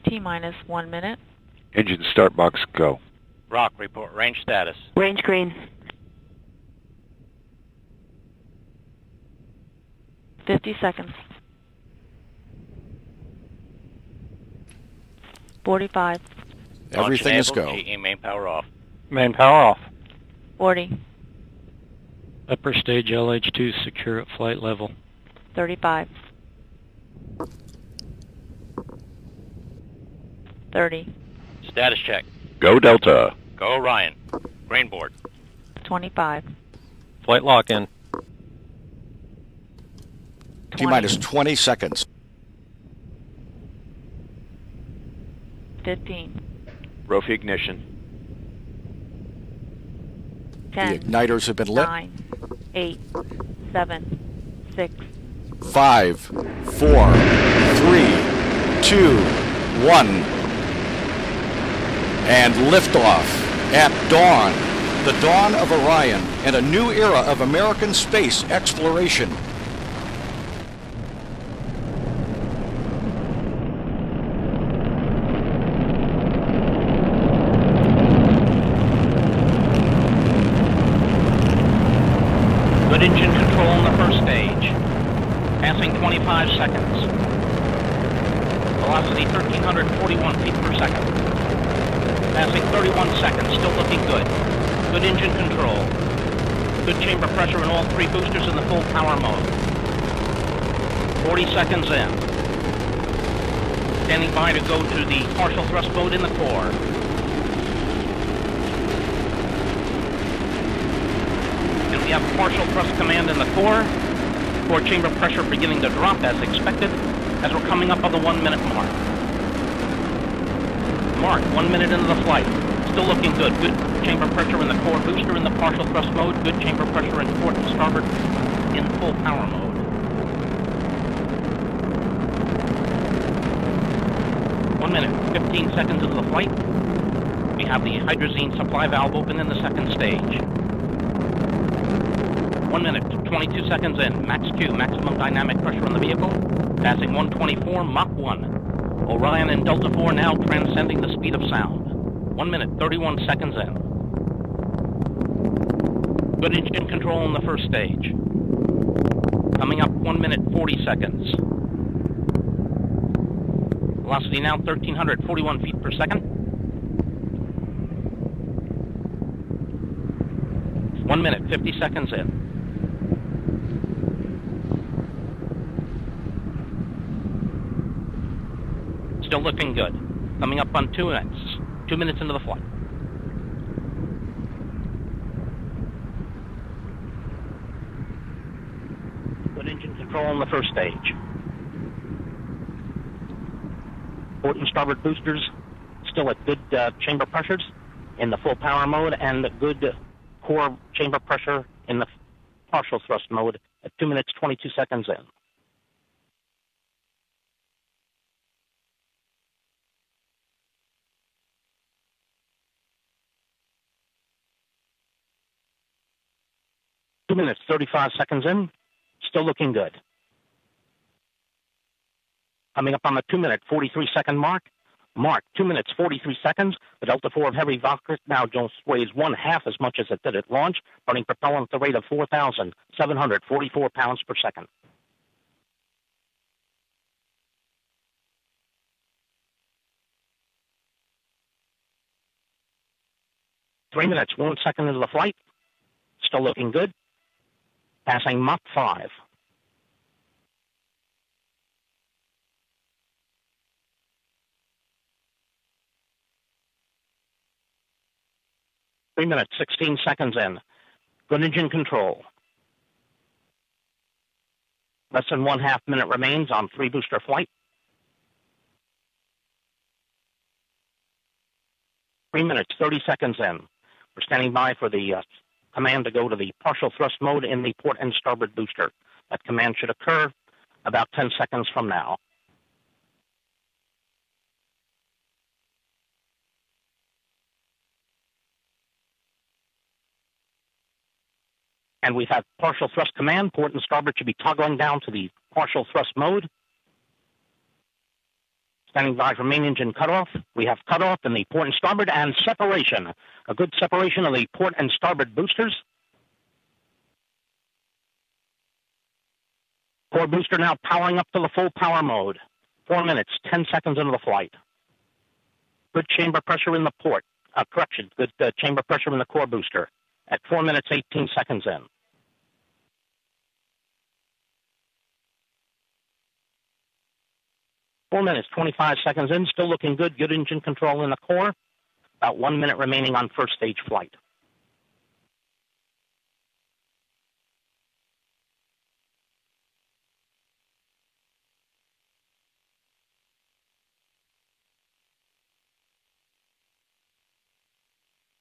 T-minus 1 minute. Engine start box, go. Rock, report range status. Range green. 50 seconds. 45. Everything is go. GE main power off. Main power off. 40. Upper stage LH2 secure at flight level. 35. 30. Status check. Go Delta. Go Orion. Grain board. 25. Flight lock in. 20. T-minus 20 seconds. 15. Rofi ignition. 10. The igniters have been lit. 9. 8. 7. 6. 5, 4, 3, 2, 1. And liftoff at dawn. The dawn of Orion and a new era of American space exploration. Good engine control in the first stage. Passing 25 seconds. Velocity 1,341 feet per second. Passing 31 seconds, still looking good. Good engine control. Good chamber pressure in all three boosters in the full power mode. 40 seconds in. Standing by to go to the partial thrust mode in the core. And we have partial thrust command in the core. Core chamber pressure beginning to drop as expected as we're coming up on the 1 minute mark. Mark, 1 minute into the flight. Still looking good. Good chamber pressure in the core booster in the partial thrust mode. Good chamber pressure in port and starboard in full power mode. One minute, 15 seconds into the flight. We have the hydrazine supply valve open in the second stage. 1 minute, 22 seconds in. Max Q, maximum dynamic pressure in the vehicle. Passing 124, Mach 1. Orion and Delta 4 now transcending the speed of sound. 1 minute, 31 seconds in. Good engine control in the first stage. Coming up 1 minute, 40 seconds. Velocity now 1,341 feet per second. 1 minute, 50 seconds in. Still looking good. Coming up on 2 minutes. 2 minutes into the flight. Good engine control in the first stage. Port and starboard boosters still at good chamber pressures in the full power mode and good core chamber pressure in the partial thrust mode at 2 minutes, 22 seconds in. Two minutes, 35 seconds in, still looking good. Coming up on the 2 minute, 43 second mark. Mark, 2 minutes, 43 seconds. The Delta 4 of heavy Valkyrie now just weighs 1/2 as much as it did at launch, burning propellant at the rate of 4,744 pounds per second. Three minutes, 1 second into the flight. Still looking good. Passing Mach 5. Three minutes, 16 seconds in. Good engine control. Less than 1/2 minute remains on 3 booster flight. 3 minutes, 30 seconds in. We're standing by for the command to go to the partial thrust mode in the port and starboard booster. That command should occur about 10 seconds from now. And we've had partial thrust command. Port and starboard should be toggling down to the partial thrust mode. Standing by for main engine cutoff. We have cutoff in the port and starboard and separation. A good separation of the port and starboard boosters. Core booster now powering up to the full power mode. 4 minutes, 10 seconds into the flight. Good chamber pressure in the port. Correction, good chamber pressure in the core booster at 4 minutes, 18 seconds in. Four minutes, 25 seconds in, still looking good. Good engine control in the core. About 1 minute remaining on first stage flight.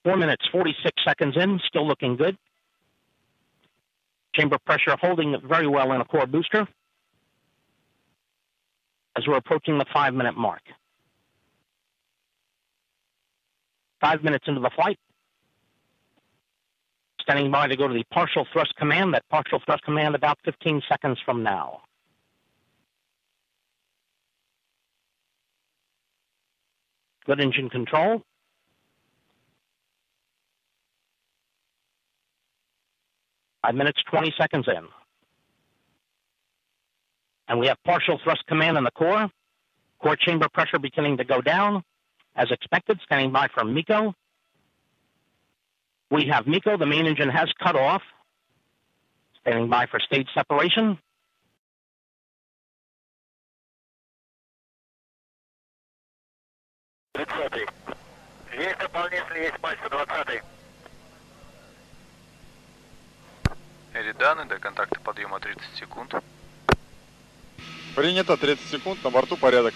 Four minutes, 46 seconds in, still looking good. Chamber pressure holding very well in a core booster as we're approaching the 5 minute mark. 5 minutes into the flight. Standing by to go to the partial thrust command. That partial thrust command about 15 seconds from now. Good engine control. Five minutes, 20 seconds in. And we have partial thrust command in the core. Core chamber pressure beginning to go down. As expected, standing by for MECO. We have MECO. The main engine has cut off. Standing by for stage separation. Есть дополнительный, есть мастер 20. Данные до контакта подъема 30 секунд. Принято, 30 секунд, на борту порядок.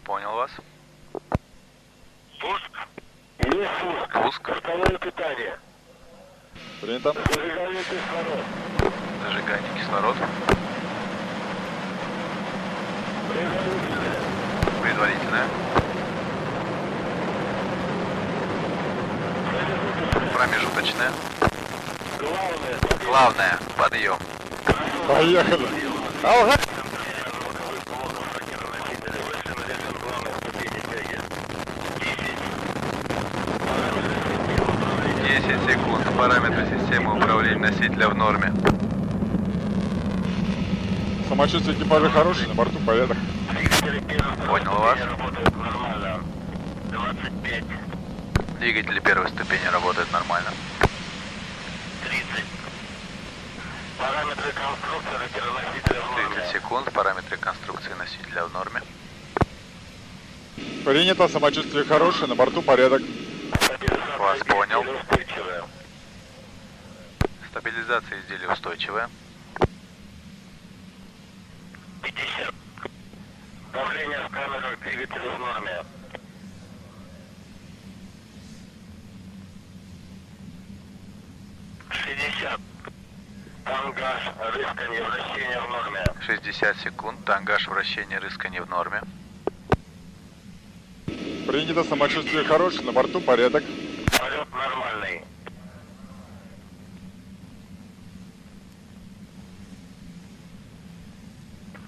Понял вас. Пуск. Есть пуск. Пуск. Второе питание. Принято. Зажигание кислород. Зажигание кислород. Предварительное. Промежуточное. Главное. Подъем. Поехали. Ага. 10 секунд. Параметры системы управления носителя в норме. Самочувствие экипажа хорошее, на борту порядок. Понял вас. Двигатели первой ступени работают нормально. 30. Параметры конструкции носителя в норме. 30 секунд. Параметры конструкции носителя в норме. Принято, самочувствие хорошее, на борту порядок. Вас понял. Стабилизация изделия устойчивая. 50. Давление в камерах двигателя в норме. 60. Тангаж, рыскание, вращение в норме. 60 секунд. Тангаж, вращение, рыскание в норме. Принято, самочувствие хорошее, на борту порядок. Полет нормальный.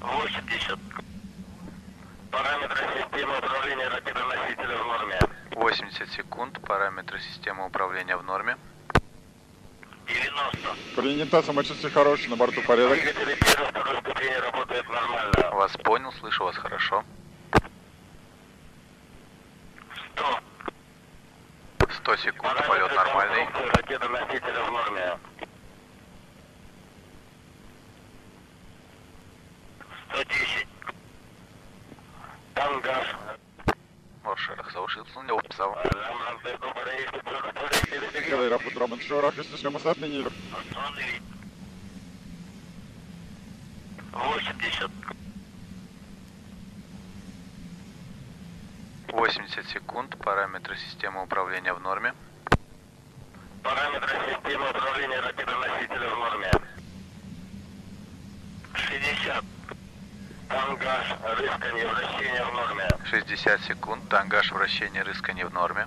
80. Параметры системы управления ракетоносителя в норме. 80 секунд. Параметры системы управления в норме. 90. Принято, самочувствие хорошее, на борту порядок. Двигатели первой и второй ступени работают нормально. Вас понял, слышу вас хорошо. 100. 100 секунд. Полет нормальный. Ракетоносителя в норме. 110. Тангаж. Маршерах заушился, не описал. Когда я работаю, Роман Шорах, если что, мы отменили. 80. 80 секунд. Параметры системы управления в норме. Параметры системы управления ракетоносителя в норме. 60. Тангаж, рыскание, вращение в норме. 60 секунд. Тангаж, вращение, рыскание в норме.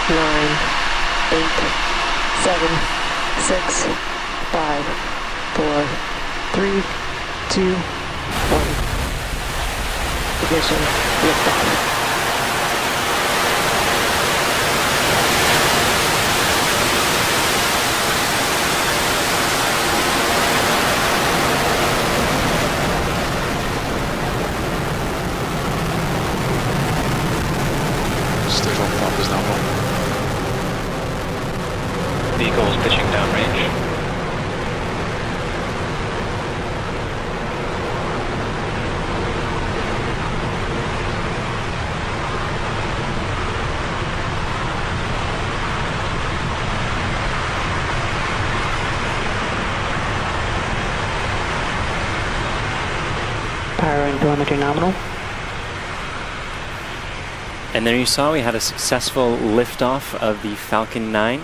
7, 6, 5, 4, 3, 2, 1. Ignition, liftoff. Stage 1 pump is nominal. Vehicle is pitching downrange. Power and telemetry nominal. And there you saw we had a successful liftoff of the Falcon 9.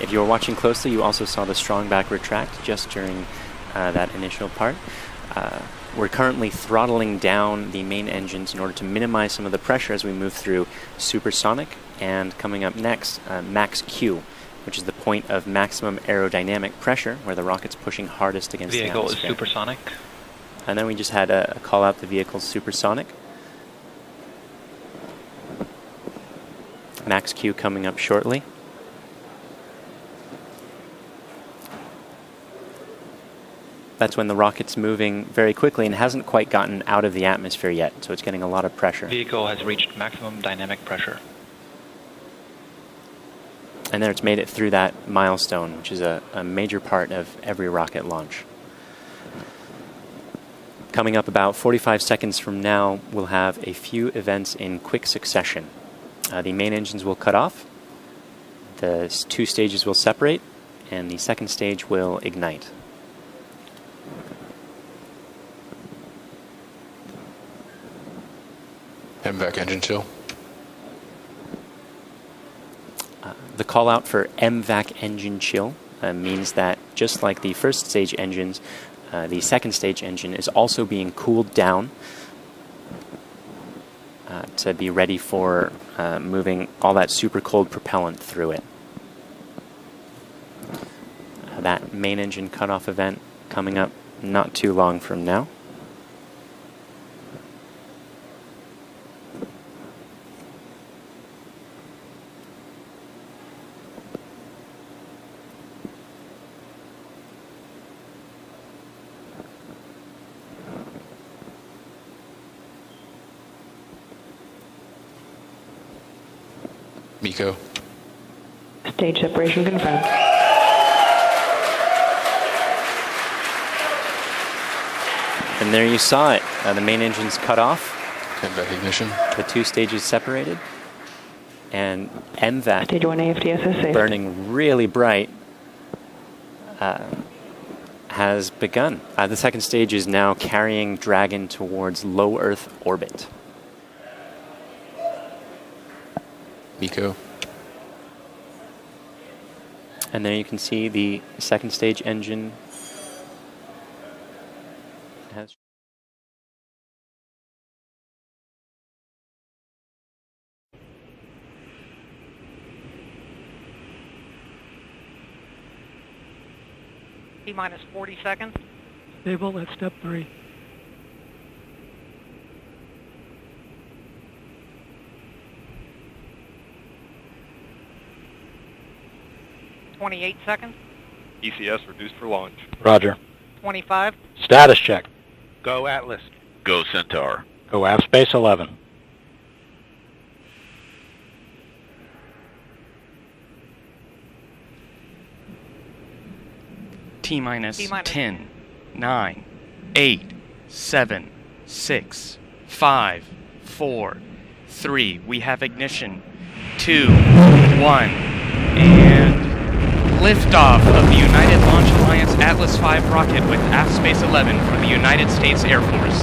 If you were watching closely, you also saw the strong back retract just during that initial part. We're currently throttling down the main engines in order to minimize some of the pressure as we move through supersonic. And coming up next, max Q, which is the point of maximum aerodynamic pressure, where the rocket's pushing hardest against the atmosphere. Vehicle is supersonic. And then we just had a call out the vehicle's supersonic. Max Q coming up shortly. That's when the rocket's moving very quickly and hasn't quite gotten out of the atmosphere yet, so it's getting a lot of pressure. Vehicle has reached maximum dynamic pressure. And there it's made it through that milestone, which is a major part of every rocket launch. Coming up about 45 seconds from now, we'll have a few events in quick succession. The main engines will cut off, the two stages will separate, and the second stage will ignite. MVAC engine chill. The call out for MVAC engine chill means that just like the first stage engines, the second stage engine is also being cooled down to be ready for moving all that super cold propellant through it. That main engine cutoff event coming up not too long from now. MECO. Stage separation confirmed. And there you saw it. The main engine's cut off. MVAC ignition. The two stages separated. And MVAC, Stage 1 AFTS safe. burning really bright, has begun. The second stage is now carrying Dragon towards low Earth orbit. MECO. And there you can see the second stage engine has... T-minus 40 seconds. Stable at step 3. $28 seconds. ECS reduced for launch. Roger. 25. Status check. Go Atlas. Go Centaur. Go Aft Space 11. T-minus T-minus 10, 9, 8, 7, 6, 5, 4, 3. We have ignition. 2, 1, and liftoff of the United Launch Alliance Atlas V rocket with Aft Space 11 from the United States Air Force.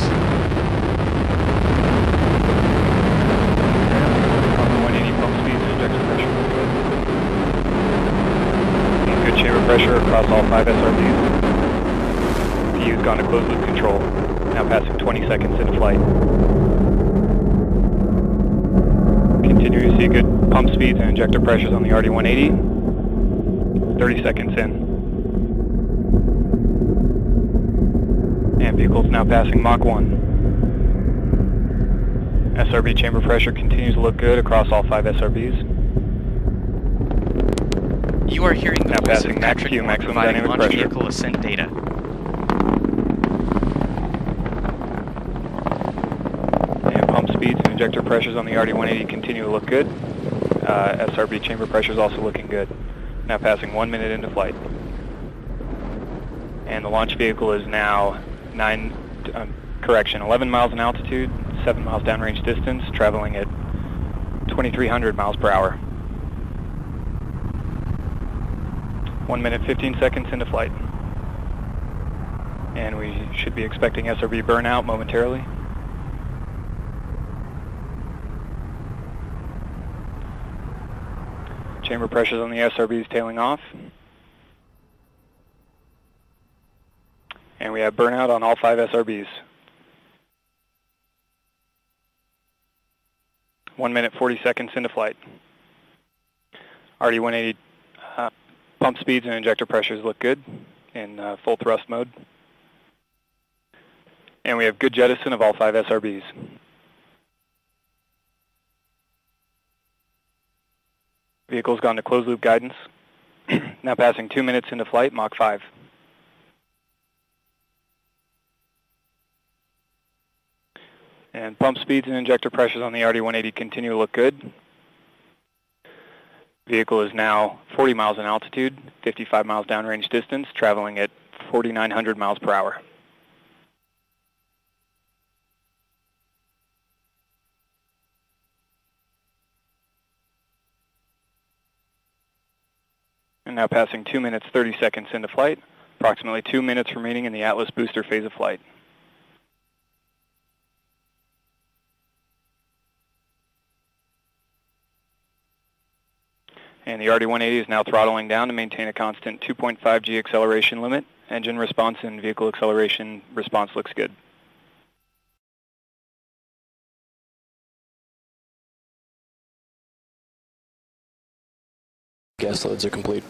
180 pump speed and injection pressure. Good chamber pressure across all 5 SRBs. PU's gone to closed loop control. Now passing 20 seconds in flight. Continue to see good Pump speeds and injector pressures on the RD-180. 30 seconds in. And vehicle's now passing Mach 1. SRB chamber pressure continues to look good across all 5 SRBs. You are hearing the Now voice passing of max Patrick Q, Moore maximum providing dynamic launch pressure. vehicle ascent data. And pump speeds and injector pressures on the RD-180 continue to look good. SRB chamber pressure is also looking good. Now passing 1 minute into flight. And the launch vehicle is now 11 miles in altitude, 7 miles downrange distance, traveling at 2,300 miles per hour. 1 minute, 15 seconds into flight. And we should be expecting SRB burnout momentarily. Chamber pressures on the SRB is tailing off. And we have burnout on all 5 SRBs. 1 minute, 40 seconds into flight. RD-180 pump speeds and injector pressures look good in full thrust mode. And we have good jettison of all 5 SRBs. Vehicle's gone to closed loop guidance. Now passing 2 minutes into flight, Mach 5. And pump speeds and injector pressures on the RD-180 continue to look good. Vehicle is now 40 miles in altitude, 55 miles downrange distance, traveling at 4,900 miles per hour. And now passing 2 minutes, 30 seconds into flight, approximately 2 minutes remaining in the Atlas booster phase of flight. And the RD-180 is now throttling down to maintain a constant 2.5 G acceleration limit. Engine response and vehicle acceleration response looks good. Gas loads are complete.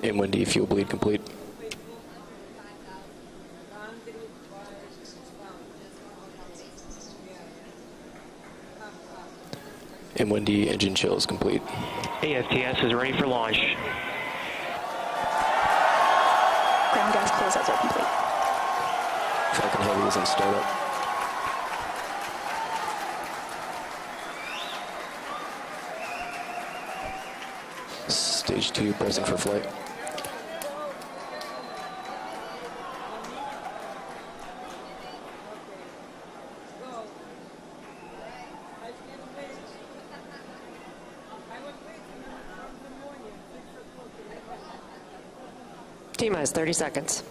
M1D fuel bleed complete. M1D engine chill is complete. AFTS is ready for launch. Ground gas closeouts are complete. Falcon Heavy is in startup. Stage 2 pressing for flight. T-minus 30 seconds.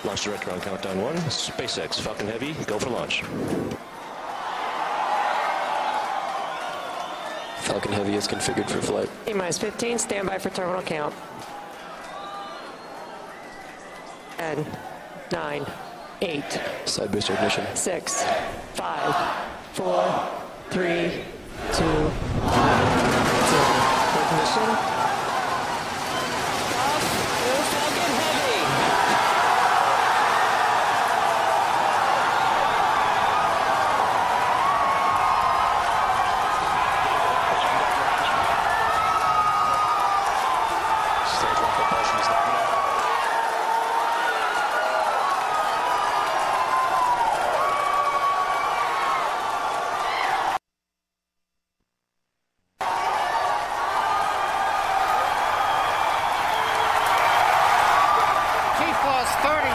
Launch director on countdown 1. SpaceX Falcon Heavy, go for launch. Falcon Heavy is configured for flight. T-minus 15, standby for terminal count. 10, 9, 8. Side booster ignition. 6, 5, 4, 3, 2, 1. Ignition. Off. Falcon Heavy. Stage 1 propulsion is knocking out.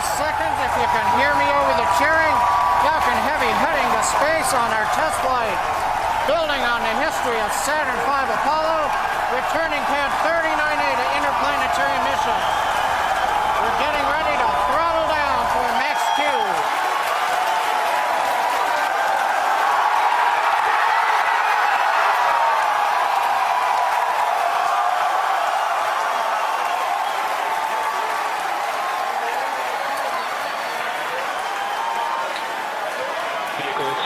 Seconds, if you can hear me over the cheering. Falcon Heavy heading to space on our test flight. Building on the history of Saturn V Apollo, returning pad 39A to interplanetary mission. We're getting ready to throttle down to a max Q.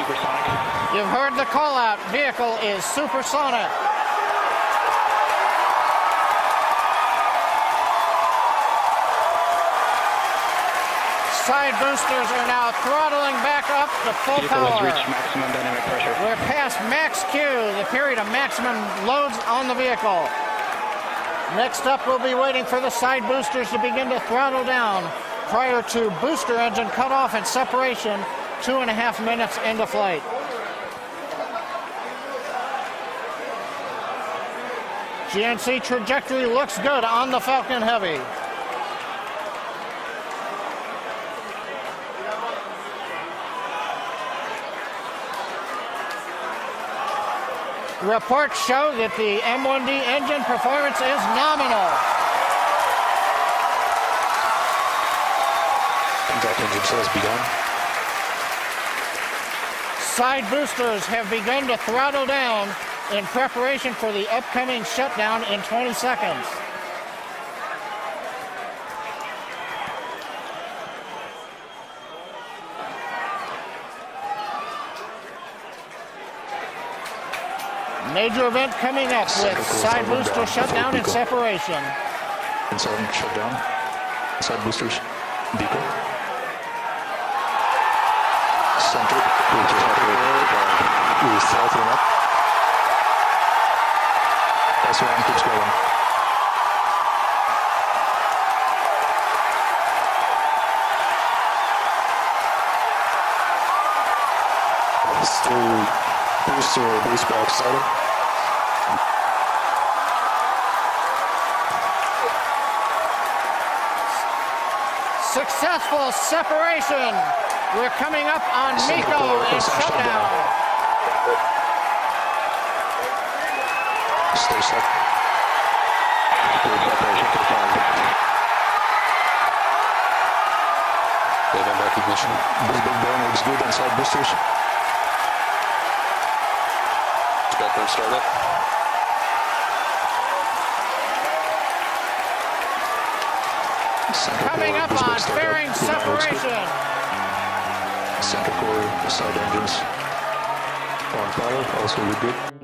supersonic. You've heard the call out. Vehicle is supersonic. Side boosters are now throttling back up to full power. Vehicle has reached maximum dynamic pressure. We're past max Q, the period of maximum loads on the vehicle. Next up, we'll be waiting for the side boosters to begin to throttle down prior to booster engine cutoff and separation 2.5 minutes into flight. GNC trajectory looks good on the Falcon Heavy. Reports show that the M1D engine performance is nominal. Impact engine has begun. Side boosters have begun to throttle down in preparation for the upcoming shutdown in 20 seconds. Major event coming up with side booster shutdown and separation. Inside shutdown. Side boosters. Beacon. Center. We're throttling up. S1 keeps going. Still booster boost back started. Successful separation. We're coming up on MECO and shutdown. Stay set. Separation confirmed. Event recognition. Boost big burn looks good on side boosters. Spectrum startup. Coming up on fairing separation. Center core, side engines on power, also look good.